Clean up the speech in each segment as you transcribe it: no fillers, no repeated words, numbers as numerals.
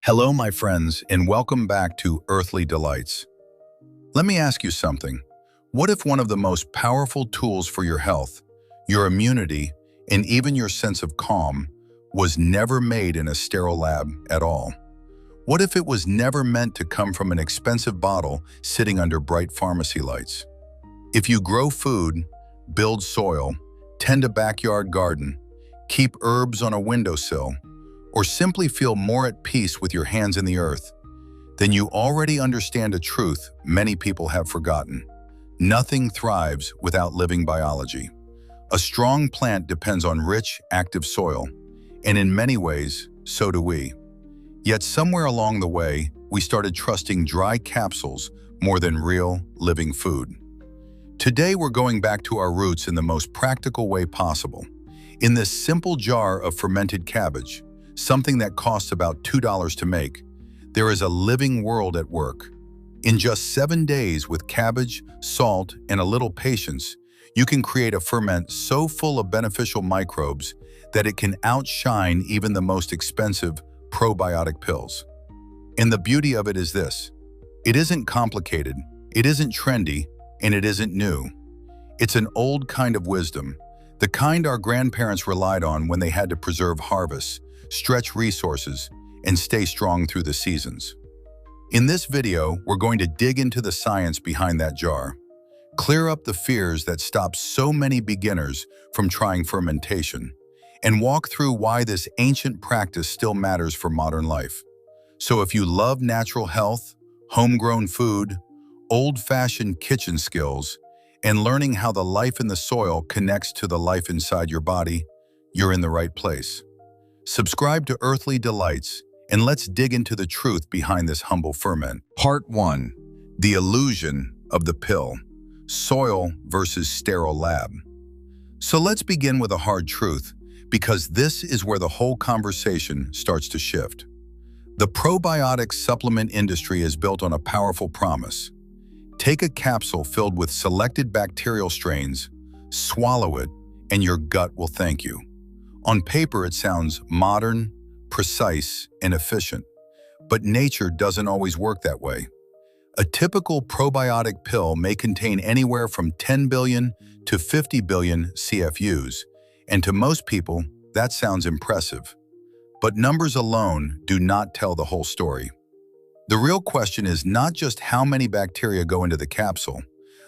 Hello, my friends, and welcome back to Earthly Delights. Let me ask you something. What if one of the most powerful tools for your health, your immunity, and even your sense of calm was never made in a sterile lab at all? What if it was never meant to come from an expensive bottle sitting under bright pharmacy lights? If you grow food, build soil, tend a backyard garden, keep herbs on a windowsill, or simply feel more at peace with your hands in the earth, then you already understand a truth many people have forgotten. Nothing thrives without living biology. A strong plant depends on rich, active soil, and in many ways, so do we. Yet somewhere along the way, we started trusting dry capsules more than real, living food. Today, we're going back to our roots in the most practical way possible. In this simple jar of fermented cabbage, something that costs about $2 to make, there is a living world at work. In just 7 days with cabbage, salt, and a little patience, you can create a ferment so full of beneficial microbes that it can outshine even the most expensive probiotic pills. And the beauty of it is this: it isn't complicated, it isn't trendy, and it isn't new. It's an old kind of wisdom, the kind our grandparents relied on when they had to preserve harvests, stretch resources, and stay strong through the seasons. In this video, we're going to dig into the science behind that jar, clear up the fears that stop so many beginners from trying fermentation, and walk through why this ancient practice still matters for modern life. So if you love natural health, homegrown food, old-fashioned kitchen skills, and learning how the life in the soil connects to the life inside your body, you're in the right place. Subscribe to Earthly Delights, and let's dig into the truth behind this humble ferment. Part 1. The illusion of the pill. Soil versus sterile lab. So let's begin with a hard truth, because this is where the whole conversation starts to shift. The probiotic supplement industry is built on a powerful promise. Take a capsule filled with selected bacterial strains, swallow it, and your gut will thank you. On paper, it sounds modern, precise, and efficient, but nature doesn't always work that way. A typical probiotic pill may contain anywhere from 10 billion to 50 billion CFUs, and to most people, that sounds impressive. But numbers alone do not tell the whole story. The real question is not just how many bacteria go into the capsule.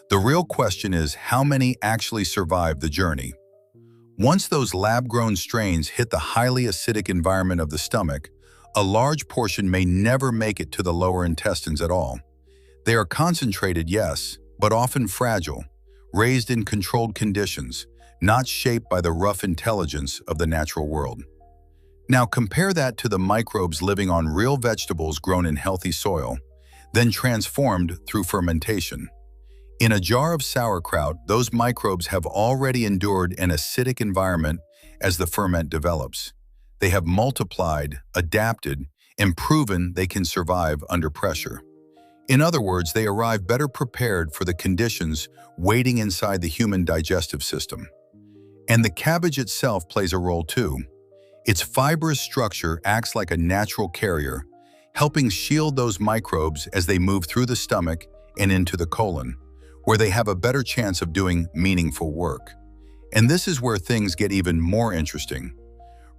The real question is how many actually survive the journey. Once those lab-grown strains hit the highly acidic environment of the stomach, a large portion may never make it to the lower intestines at all. They are concentrated, yes, but often fragile, raised in controlled conditions, not shaped by the rough intelligence of the natural world. Now compare that to the microbes living on real vegetables grown in healthy soil, then transformed through fermentation. In a jar of sauerkraut, those microbes have already endured an acidic environment as the ferment develops. They have multiplied, adapted, and proven they can survive under pressure. In other words, they arrive better prepared for the conditions waiting inside the human digestive system. And the cabbage itself plays a role too. Its fibrous structure acts like a natural carrier, helping shield those microbes as they move through the stomach and into the colon, where they have a better chance of doing meaningful work. And this is where things get even more interesting.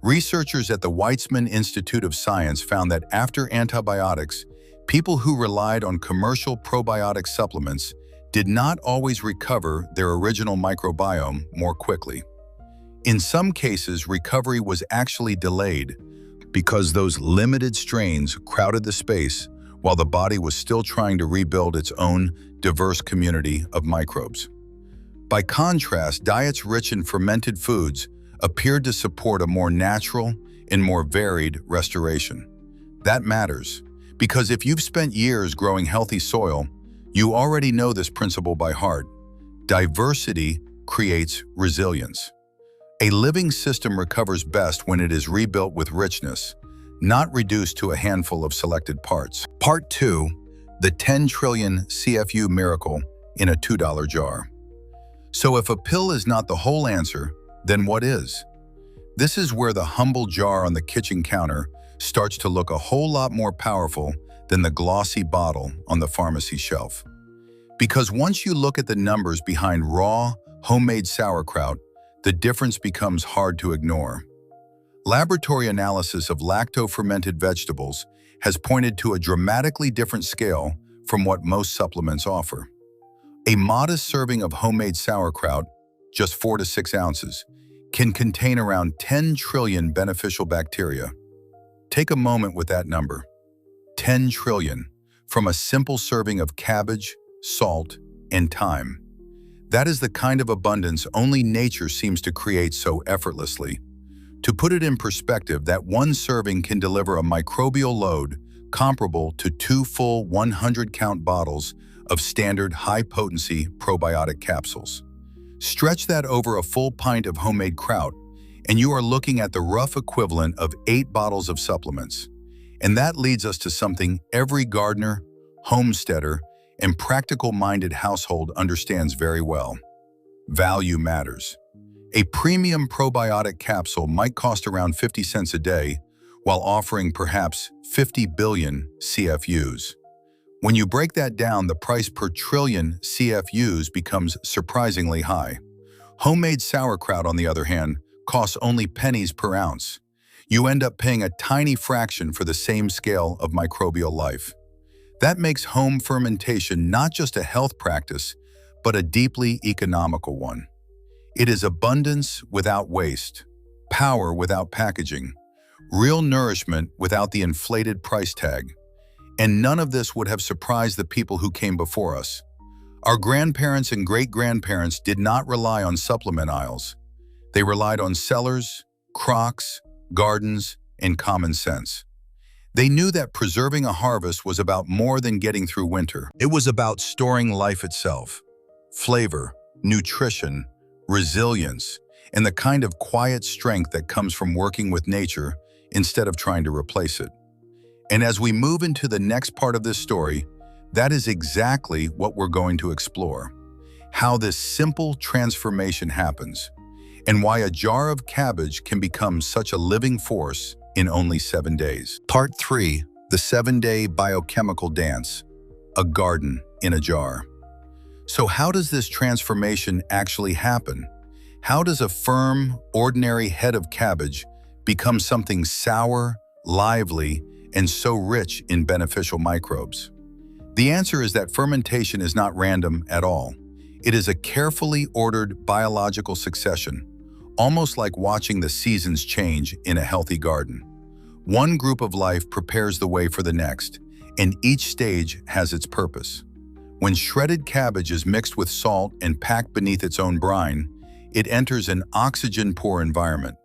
Researchers at the Weizmann Institute of Science found that after antibiotics, people who relied on commercial probiotic supplements did not always recover their original microbiome more quickly. In some cases, recovery was actually delayed because those limited strains crowded the space while the body was still trying to rebuild its own diverse community of microbes. By contrast, diets rich in fermented foods appeared to support a more natural and more varied restoration. That matters, because if you've spent years growing healthy soil, you already know this principle by heart. Diversity creates resilience. A living system recovers best when it is rebuilt with richness, not reduced to a handful of selected parts. Part 2. The 10 trillion CFU miracle in a $2 jar. So if a pill is not the whole answer, then what is? This is where the humble jar on the kitchen counter starts to look a whole lot more powerful than the glossy bottle on the pharmacy shelf. Because once you look at the numbers behind raw, homemade sauerkraut, the difference becomes hard to ignore. Laboratory analysis of lacto-fermented vegetables has pointed to a dramatically different scale from what most supplements offer. A modest serving of homemade sauerkraut, just 4 to 6 ounces, can contain around 10 trillion beneficial bacteria. Take a moment with that number. 10 trillion, from a simple serving of cabbage, salt, and thyme. That is the kind of abundance only nature seems to create so effortlessly. To put it in perspective, that one serving can deliver a microbial load comparable to 2 full 100-count bottles of standard high-potency probiotic capsules. Stretch that over a full pint of homemade kraut, and you are looking at the rough equivalent of 8 bottles of supplements. And that leads us to something every gardener, homesteader, and practical-minded household understands very well. Value matters. A premium probiotic capsule might cost around 50 cents a day, while offering perhaps 50 billion CFUs. When you break that down, the price per trillion CFUs becomes surprisingly high. Homemade sauerkraut, on the other hand, costs only pennies per ounce. You end up paying a tiny fraction for the same scale of microbial life. That makes home fermentation not just a health practice, but a deeply economical one. It is abundance without waste, power without packaging, real nourishment without the inflated price tag. And none of this would have surprised the people who came before us. Our grandparents and great-grandparents did not rely on supplement aisles. They relied on cellars, crocks, gardens, and common sense. They knew that preserving a harvest was about more than getting through winter. It was about storing life itself, flavor, nutrition, resilience, and the kind of quiet strength that comes from working with nature instead of trying to replace it. And as we move into the next part of this story, that is exactly what we're going to explore. How this simple transformation happens, and why a jar of cabbage can become such a living force in only 7 days. Part 3, the 7-day biochemical dance, a garden in a jar. So how does this transformation actually happen? How does a firm, ordinary head of cabbage become something sour, lively, and so rich in beneficial microbes? The answer is that fermentation is not random at all. It is a carefully ordered biological succession, almost like watching the seasons change in a healthy garden. One group of life prepares the way for the next, and each stage has its purpose. When shredded cabbage is mixed with salt and packed beneath its own brine, it enters an oxygen-poor environment.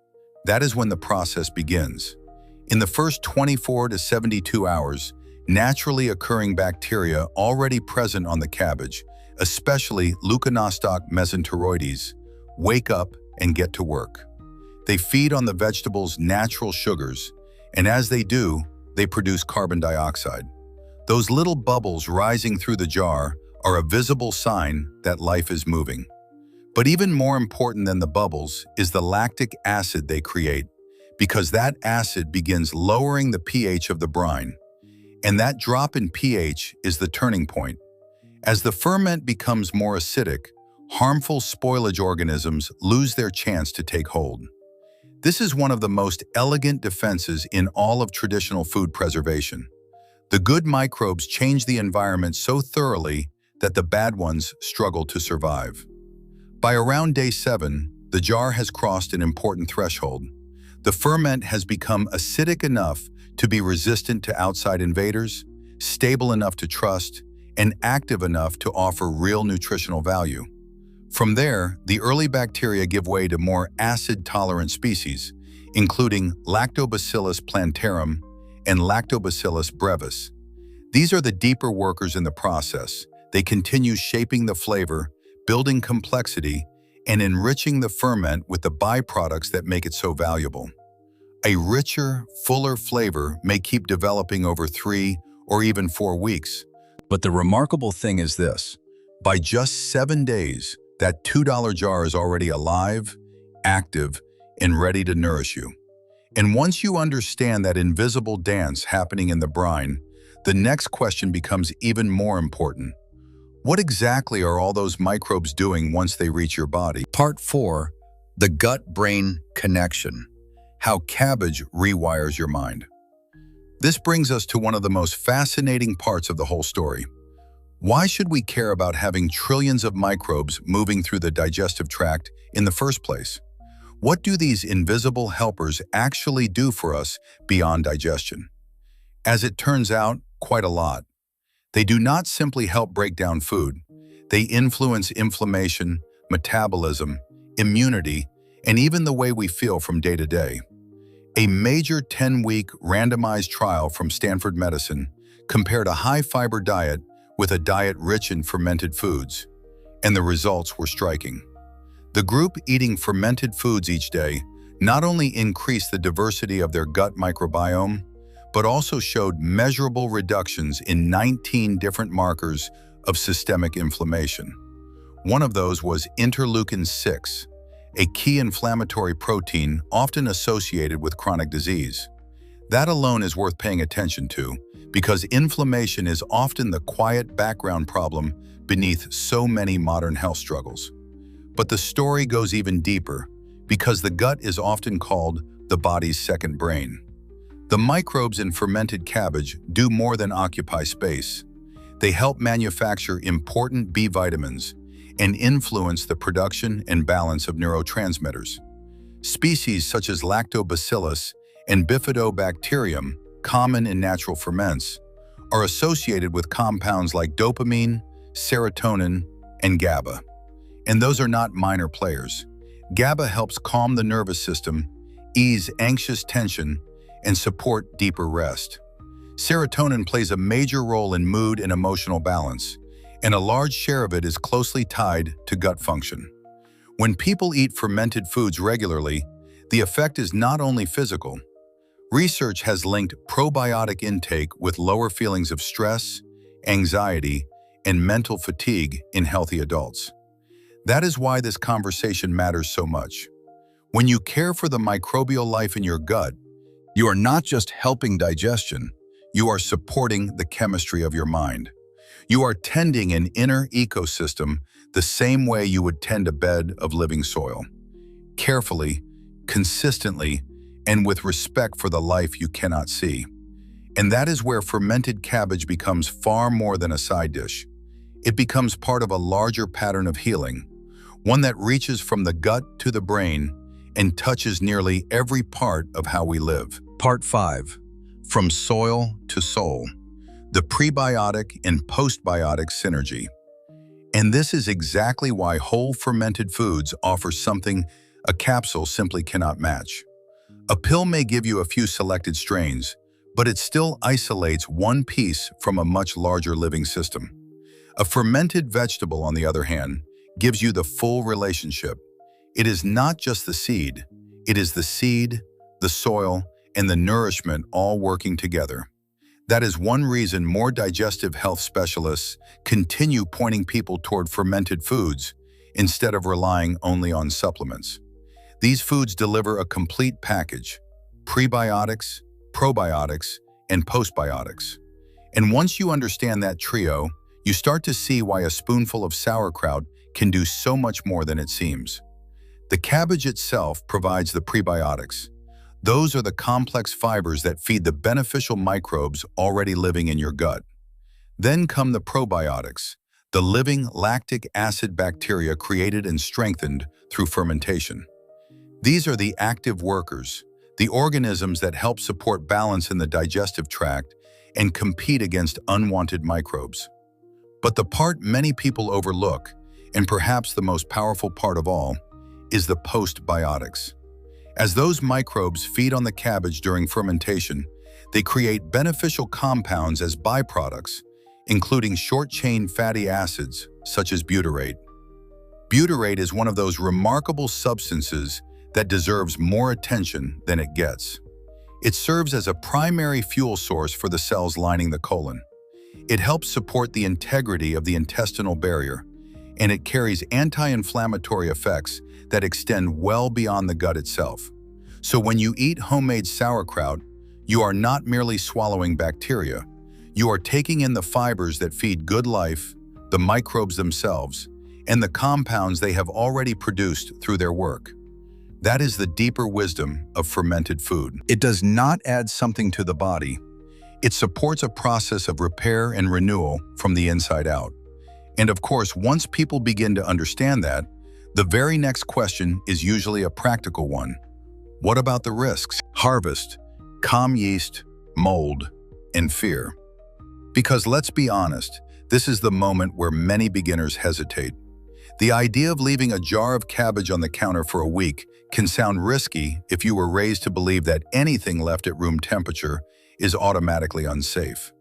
That is when the process begins. In the first 24 to 72 hours, naturally occurring bacteria already present on the cabbage, especially Leuconostoc mesenteroides, wake up and get to work. They feed on the vegetable's natural sugars, and as they do, they produce carbon dioxide. Those little bubbles rising through the jar are a visible sign that life is moving. But even more important than the bubbles is the lactic acid they create, because that acid begins lowering the pH of the brine. And that drop in pH is the turning point. As the ferment becomes more acidic, harmful spoilage organisms lose their chance to take hold. This is one of the most elegant defenses in all of traditional food preservation. The good microbes change the environment so thoroughly that the bad ones struggle to survive. By around day 7, the jar has crossed an important threshold. The ferment has become acidic enough to be resistant to outside invaders, stable enough to trust, and active enough to offer real nutritional value. From there, the early bacteria give way to more acid-tolerant species, including Lactobacillus plantarum and Lactobacillus brevis. These are the deeper workers in the process. They continue shaping the flavor, building complexity, and enriching the ferment with the byproducts that make it so valuable. A richer, fuller flavor may keep developing over 3 or even 4 weeks. But the remarkable thing is this: by just 7 days, that $2 jar is already alive, active, and ready to nourish you. And once you understand that invisible dance happening in the brine, the next question becomes even more important. What exactly are all those microbes doing once they reach your body? Part 4. The gut-brain connection. How cabbage rewires your mind. This brings us to one of the most fascinating parts of the whole story. Why should we care about having trillions of microbes moving through the digestive tract in the first place? What do these invisible helpers actually do for us beyond digestion? As it turns out, quite a lot. They do not simply help break down food. They influence inflammation, metabolism, immunity, and even the way we feel from day to day. A major 10-week randomized trial from Stanford Medicine compared a high-fiber diet with a diet rich in fermented foods, and the results were striking. The group eating fermented foods each day not only increased the diversity of their gut microbiome, but also showed measurable reductions in 19 different markers of systemic inflammation. One of those was interleukin-6, a key inflammatory protein often associated with chronic disease. That alone is worth paying attention to, because inflammation is often the quiet background problem beneath so many modern health struggles. But the story goes even deeper, because the gut is often called the body's second brain. The microbes in fermented cabbage do more than occupy space. They help manufacture important B vitamins and influence the production and balance of neurotransmitters. Species such as lactobacillus and bifidobacterium, common in natural ferments, are associated with compounds like dopamine, serotonin, and GABA. And those are not minor players. GABA helps calm the nervous system, ease anxious tension, and support deeper rest. Serotonin plays a major role in mood and emotional balance, and a large share of it is closely tied to gut function. When people eat fermented foods regularly, the effect is not only physical. Research has linked probiotic intake with lower feelings of stress, anxiety, and mental fatigue in healthy adults. That is why this conversation matters so much. When you care for the microbial life in your gut, you are not just helping digestion, you are supporting the chemistry of your mind. You are tending an inner ecosystem the same way you would tend a bed of living soil. Carefully, consistently, and with respect for the life you cannot see. And that is where fermented cabbage becomes far more than a side dish. It becomes part of a larger pattern of healing, one that reaches from the gut to the brain and touches nearly every part of how we live. Part 5. From soil to soul. The prebiotic and postbiotic synergy. And this is exactly why whole fermented foods offer something a capsule simply cannot match. A pill may give you a few selected strains, but it still isolates one piece from a much larger living system. A fermented vegetable, on the other hand, gives you the full relationship. It is not just the seed, it is the seed, the soil, and the nourishment all working together. That is one reason more digestive health specialists continue pointing people toward fermented foods instead of relying only on supplements. These foods deliver a complete package: prebiotics, probiotics, and postbiotics. And once you understand that trio, you start to see why a spoonful of sauerkraut can do so much more than it seems. The cabbage itself provides the prebiotics. Those are the complex fibers that feed the beneficial microbes already living in your gut. Then come the probiotics, the living lactic acid bacteria created and strengthened through fermentation. These are the active workers, the organisms that help support balance in the digestive tract and compete against unwanted microbes. But the part many people overlook, and perhaps the most powerful part of all, is the postbiotics. As those microbes feed on the cabbage during fermentation, they create beneficial compounds as byproducts, including short-chain fatty acids such as butyrate. Butyrate is one of those remarkable substances that deserves more attention than it gets. It serves as a primary fuel source for the cells lining the colon. It helps support the integrity of the intestinal barrier, and it carries anti-inflammatory effects that extend well beyond the gut itself. So when you eat homemade sauerkraut, you are not merely swallowing bacteria. You are taking in the fibers that feed good life, the microbes themselves, and the compounds they have already produced through their work. That is the deeper wisdom of fermented food. It does not add something to the body. It supports a process of repair and renewal from the inside out. And of course, once people begin to understand that, the very next question is usually a practical one. What about the risks? Harvest, calm yeast, mold, and fear. Because let's be honest, this is the moment where many beginners hesitate. The idea of leaving a jar of cabbage on the counter for a week can sound risky if you were raised to believe that anything left at room temperature is automatically unsafe.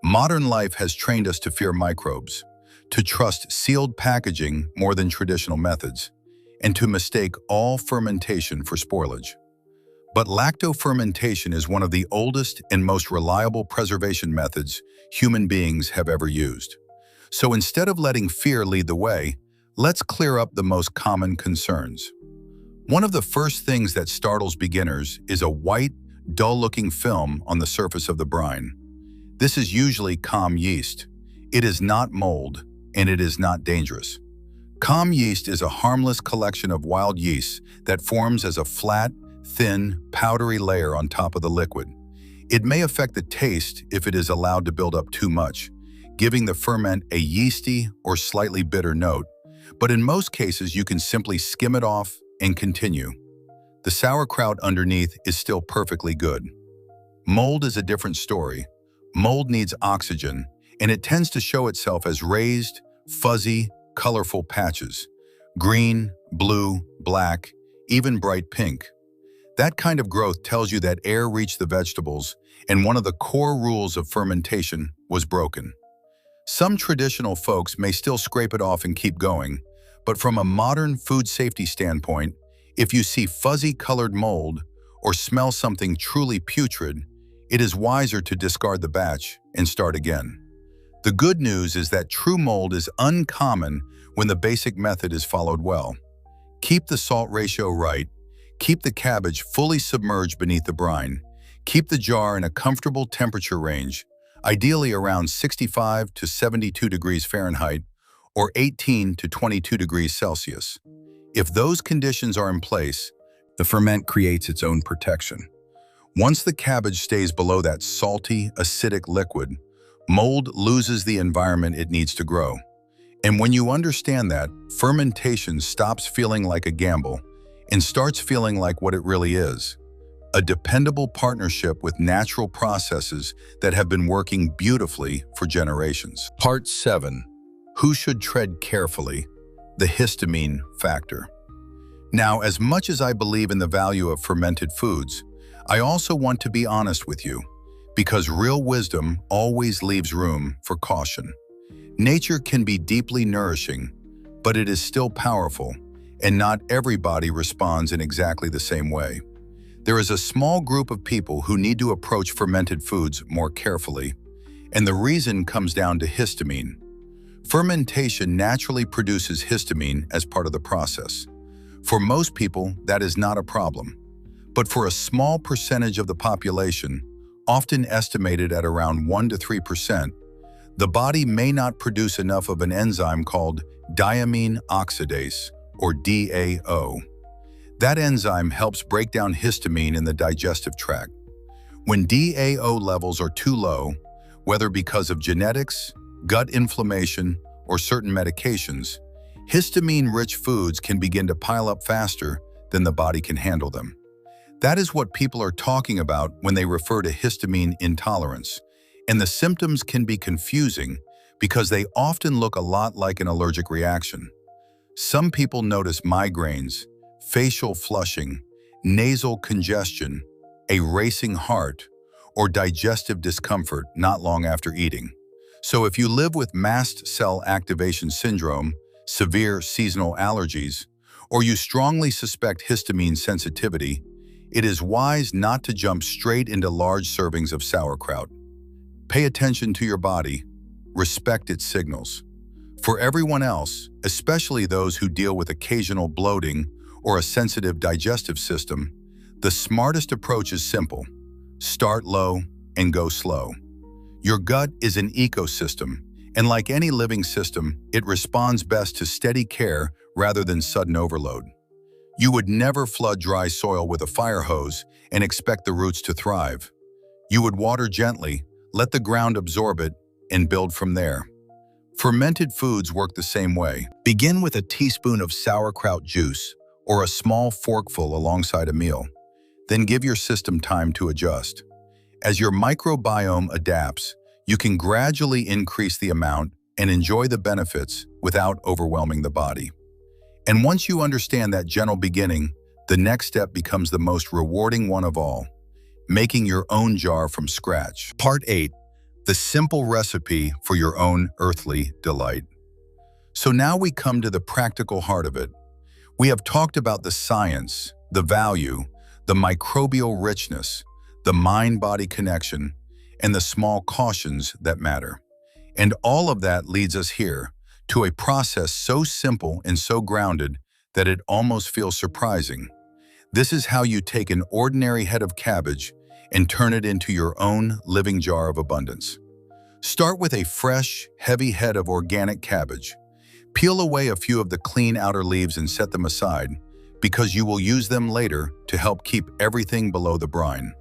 Modern life has trained us to fear microbes, to trust sealed packaging more than traditional methods, and to mistake all fermentation for spoilage. But lacto fermentation is one of the oldest and most reliable preservation methods human beings have ever used. So instead of letting fear lead the way, let's clear up the most common concerns. One of the first things that startles beginners is a white, dull-looking film on the surface of the brine. This is usually calm yeast. It is not mold, and it is not dangerous. Calm yeast is a harmless collection of wild yeasts that forms as a flat, thin, powdery layer on top of the liquid. It may affect the taste if it is allowed to build up too much, giving the ferment a yeasty or slightly bitter note, but in most cases you can simply skim it off and continue. The sauerkraut underneath is still perfectly good. Mold is a different story. Mold needs oxygen, and it tends to show itself as raised, fuzzy, colorful patches. Green, blue, black, even bright pink. That kind of growth tells you that air reached the vegetables, and one of the core rules of fermentation was broken. Some traditional folks may still scrape it off and keep going, but from a modern food safety standpoint, if you see fuzzy-colored mold or smell something truly putrid, it is wiser to discard the batch and start again. The good news is that true mold is uncommon when the basic method is followed well. Keep the salt ratio right, keep the cabbage fully submerged beneath the brine, keep the jar in a comfortable temperature range, ideally around 65 to 72 degrees Fahrenheit or 18 to 22 degrees Celsius. If those conditions are in place, the ferment creates its own protection. Once the cabbage stays below that salty, acidic liquid, mold loses the environment it needs to grow. And when you understand that, fermentation stops feeling like a gamble and starts feeling like what it really is, a dependable partnership with natural processes that have been working beautifully for generations. Part 7. Who should tread carefully? The histamine factor. Now, as much as I believe in the value of fermented foods, I also want to be honest with you, because real wisdom always leaves room for caution. Nature can be deeply nourishing, but it is still powerful, and not everybody responds in exactly the same way. There is a small group of people who need to approach fermented foods more carefully, and the reason comes down to histamine. Fermentation naturally produces histamine as part of the process. For most people, that is not a problem. But for a small percentage of the population, often estimated at around 1 to 3%, the body may not produce enough of an enzyme called diamine oxidase, or DAO. That enzyme helps break down histamine in the digestive tract. When DAO levels are too low, whether because of genetics, gut inflammation, or certain medications, histamine-rich foods can begin to pile up faster than the body can handle them. That is what people are talking about when they refer to histamine intolerance, and the symptoms can be confusing because they often look a lot like an allergic reaction. Some people notice migraines, facial flushing, nasal congestion, a racing heart, or digestive discomfort not long after eating. So if you live with mast cell activation syndrome, severe seasonal allergies, or you strongly suspect histamine sensitivity, it is wise not to jump straight into large servings of sauerkraut. Pay attention to your body, respect its signals. For everyone else, especially those who deal with occasional bloating or a sensitive digestive system, The smartest approach is simple. Start low and go slow. Your gut is an ecosystem, and like any living system, it responds best to steady care rather than sudden overload. You would never flood dry soil with a fire hose and expect the roots to thrive. You would water gently, let the ground absorb it, and build from there. Fermented foods work the same way. Begin with a teaspoon of sauerkraut juice or a small forkful alongside a meal. Then give your system time to adjust. As your microbiome adapts, you can gradually increase the amount and enjoy the benefits without overwhelming the body. And once you understand that gentle beginning, the next step becomes the most rewarding one of all, making your own jar from scratch. Part 8. The simple recipe for your own earthly delight. So now we come to the practical heart of it. We have talked about the science, the value, the microbial richness, the mind-body connection, and the small cautions that matter. And all of that leads us here to a process so simple and so grounded that it almost feels surprising. This is how you take an ordinary head of cabbage and turn it into your own living jar of abundance. Start with a fresh, heavy head of organic cabbage. Peel away a few of the clean outer leaves and set them aside, because you will use them later to help keep everything below the brine.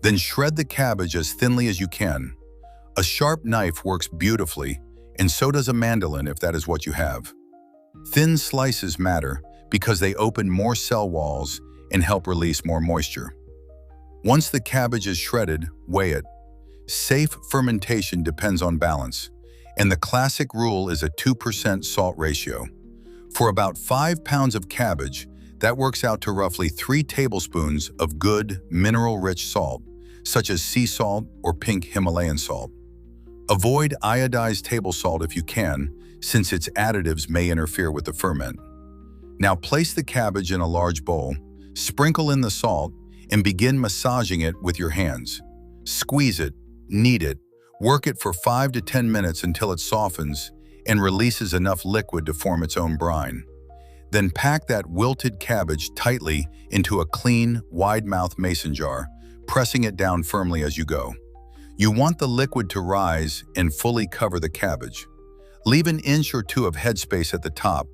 Then shred the cabbage as thinly as you can. A sharp knife works beautifully, and so does a mandolin if that is what you have. Thin slices matter because they open more cell walls and help release more moisture. Once the cabbage is shredded, weigh it. Safe fermentation depends on balance, and the classic rule is a 2% salt ratio. For about 5 pounds of cabbage, that works out to roughly 3 tablespoons of good, mineral-rich salt, such as sea salt or pink Himalayan salt. Avoid iodized table salt if you can, since its additives may interfere with the ferment. Now place the cabbage in a large bowl, sprinkle in the salt, and begin massaging it with your hands. Squeeze it, knead it, work it for 5 to 10 minutes until it softens and releases enough liquid to form its own brine. Then pack that wilted cabbage tightly into a clean, wide-mouthed mason jar, pressing it down firmly as you go. You want the liquid to rise and fully cover the cabbage. Leave an inch or two of headspace at the top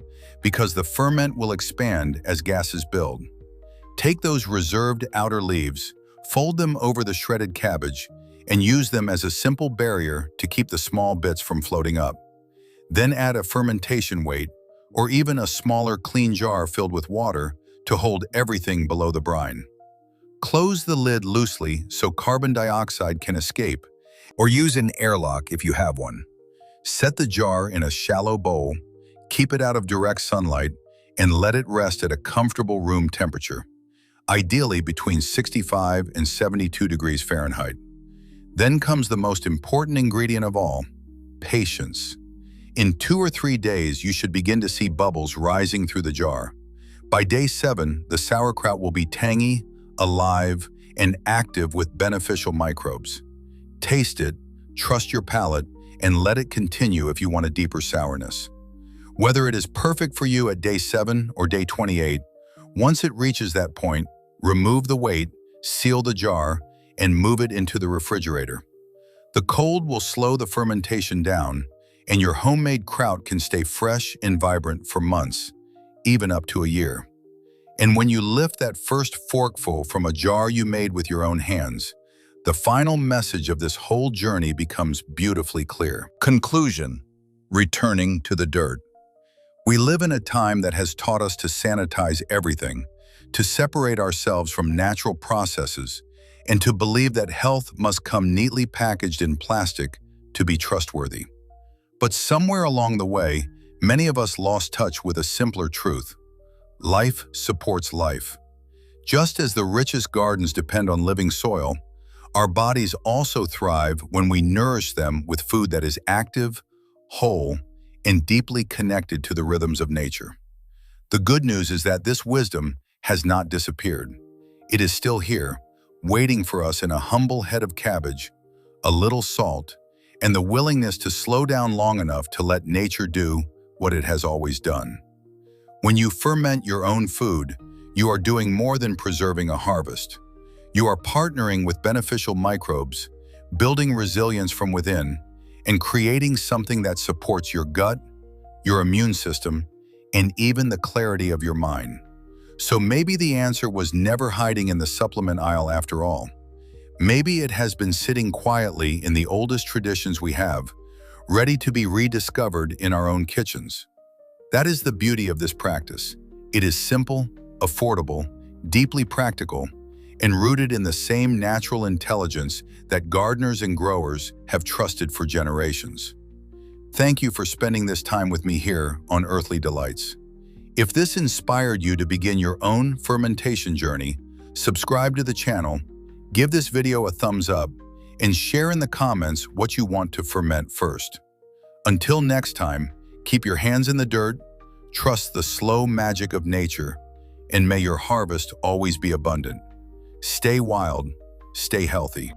because the ferment will expand as gases build. Take those reserved outer leaves, fold them over the shredded cabbage, and use them as a simple barrier to keep the small bits from floating up. Then add a fermentation weight, or even a smaller clean jar filled with water to hold everything below the brine. Close the lid loosely so carbon dioxide can escape, or use an airlock if you have one. Set the jar in a shallow bowl, keep it out of direct sunlight, and let it rest at a comfortable room temperature, ideally between 65 and 72 degrees Fahrenheit. Then comes the most important ingredient of all, patience. In 2 or 3 days, you should begin to see bubbles rising through the jar. By day 7, the sauerkraut will be tangy, alive, and active with beneficial microbes. Taste it, trust your palate, and let it continue if you want a deeper sourness. Whether it is perfect for you at day 7 or day 28, once it reaches that point, remove the weight, seal the jar, and move it into the refrigerator. The cold will slow the fermentation down, and your homemade kraut can stay fresh and vibrant for months, even up to a year. And when you lift that first forkful from a jar you made with your own hands, the final message of this whole journey becomes beautifully clear. Conclusion: returning to the dirt. We live in a time that has taught us to sanitize everything, to separate ourselves from natural processes, and to believe that health must come neatly packaged in plastic to be trustworthy. But somewhere along the way, many of us lost touch with a simpler truth. Life supports life. Just as the richest gardens depend on living soil, our bodies also thrive when we nourish them with food that is active, whole, and deeply connected to the rhythms of nature. The good news is that this wisdom has not disappeared. It is still here, waiting for us in a humble head of cabbage, a little salt, and the willingness to slow down long enough to let nature do what it has always done. When you ferment your own food, you are doing more than preserving a harvest. You are partnering with beneficial microbes, building resilience from within, and creating something that supports your gut, your immune system, and even the clarity of your mind. So maybe the answer was never hiding in the supplement aisle after all. Maybe it has been sitting quietly in the oldest traditions we have, ready to be rediscovered in our own kitchens. That is the beauty of this practice. It is simple, affordable, deeply practical, and rooted in the same natural intelligence that gardeners and growers have trusted for generations. Thank you for spending this time with me here on Earthly Delights. If this inspired you to begin your own fermentation journey, subscribe to the channel, give this video a thumbs up, and share in the comments what you want to ferment first. Until next time, keep your hands in the dirt, trust the slow magic of nature, and may your harvest always be abundant. Stay wild, stay healthy.